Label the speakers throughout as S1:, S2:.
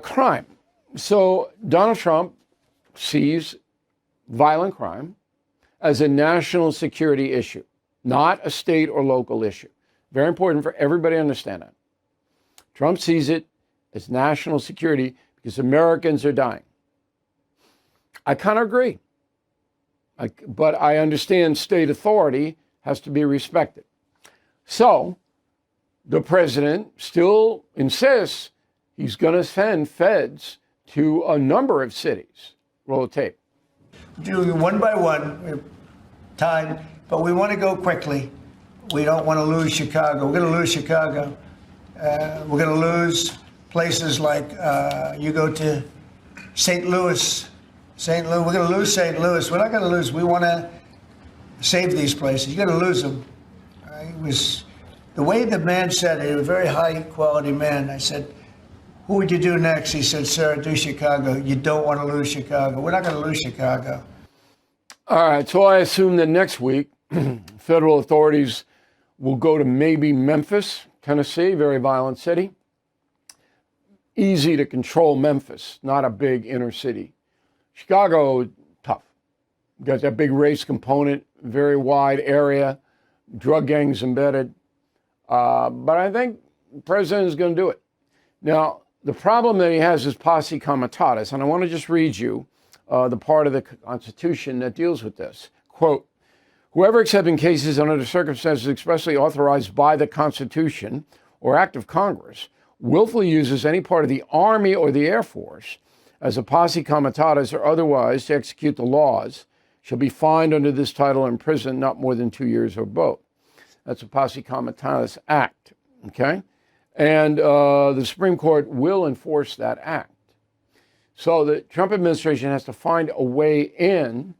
S1: Crime. So Donald Trump sees violent crime as a national security issue, not a state or local issue. Very important for everybody to understand that. Trump sees it as national security because Americans are dying. I kind of agree. But I understand state authority has to be respected. So the president still insists he's going to send feds to a number of cities. Roll the tape.
S2: Doing one by one, time, but we want to go quickly. We don't want to lose Chicago. We're going to lose Chicago. We're going to lose places like you go to St. Louis. St. Louis. We're going to lose St. Louis. We're not going to lose. We want to save these places. You're going to lose them. It was the way the man said it. He was a very high quality man. I said, "Who would you do next?" He said, "Sir, do Chicago. You don't want to lose Chicago. We're not going to lose Chicago."
S1: All right. So I assume that next week, federal authorities will go to maybe Memphis, Tennessee, very violent city. Easy to control Memphis, not a big inner city. Chicago, tough. Got that big race component, very wide area, drug gangs embedded. But I think the president is going to do it. Now, the problem that he has is posse comitatus, and I want to just read you the part of the Constitution that deals with this. Quote, "Whoever, except in cases under the circumstances expressly authorized by the Constitution or act of Congress, willfully uses any part of the Army or the Air Force as a posse comitatus or otherwise to execute the laws shall be fined under this title and imprisoned not more than 2 years or both." That's a posse comitatus act, okay? And the Supreme Court will enforce that act. So the Trump administration has to find a way in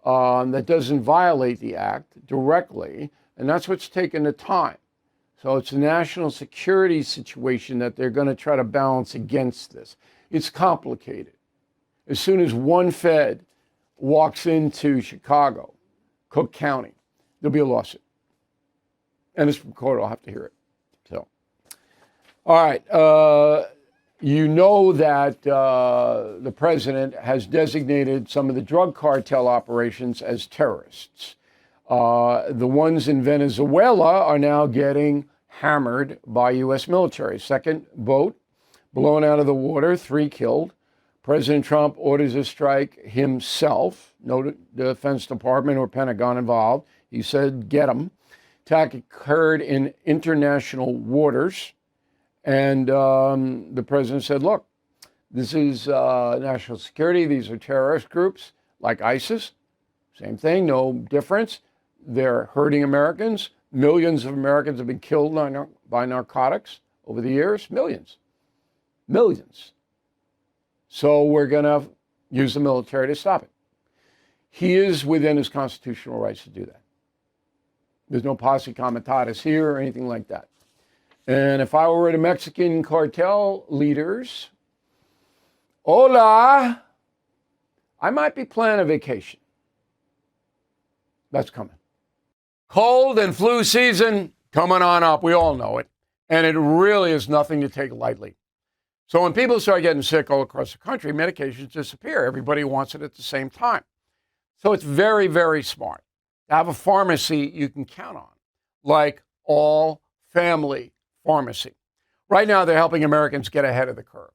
S1: that doesn't violate the act directly, and that's what's taken the time. So it's a national security situation that they're going to try to balance against this. It's complicated. As soon as one Fed walks into Chicago, Cook County, there'll be a lawsuit. And the Supreme Court will have to hear it. So, all right. You know that the president has designated some of the drug cartel operations as terrorists. The ones in Venezuela are now getting hammered by U.S. military. Second boat blown out of the water, 3 killed. President Trump orders a strike himself. No Defense Department or Pentagon involved. He said, get them. Attack occurred in international waters. And the president said, look, this is national security. These are terrorist groups like ISIS. Same thing, no difference. They're hurting Americans. Millions of Americans have been killed by narcotics over the years. Millions. So we're going to use the military to stop it. He is within his constitutional rights to do that. There's no posse comitatus here or anything like that. And if I were the Mexican cartel leaders, hola, I might be planning a vacation. That's coming. Cold and flu season coming on up. We all know it. And it really is nothing to take lightly. So when people start getting sick all across the country, medications disappear. Everybody wants it at the same time. So it's very, very smart to have a pharmacy you can count on, like All Family Pharmacy. Right now, they're helping Americans get ahead of the curve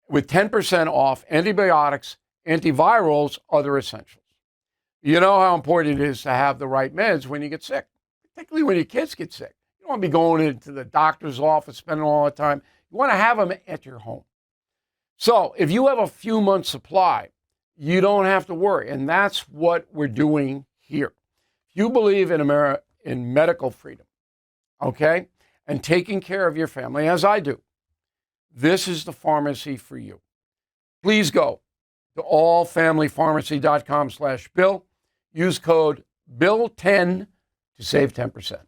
S1: with 10% off antibiotics, antivirals, other essentials. You know how important it is to have the right meds when you get sick, particularly when your kids get sick. You don't want to be going into the doctor's office, spending all the time. You want to have them at your home. So if you have a few months' supply, you don't have to worry. And that's what we're doing here. If you believe in medical freedom, okay, and taking care of your family, as I do, this is the pharmacy for you. Please go to allfamilypharmacy.com/Bill. Use code BILL10 to save 10%.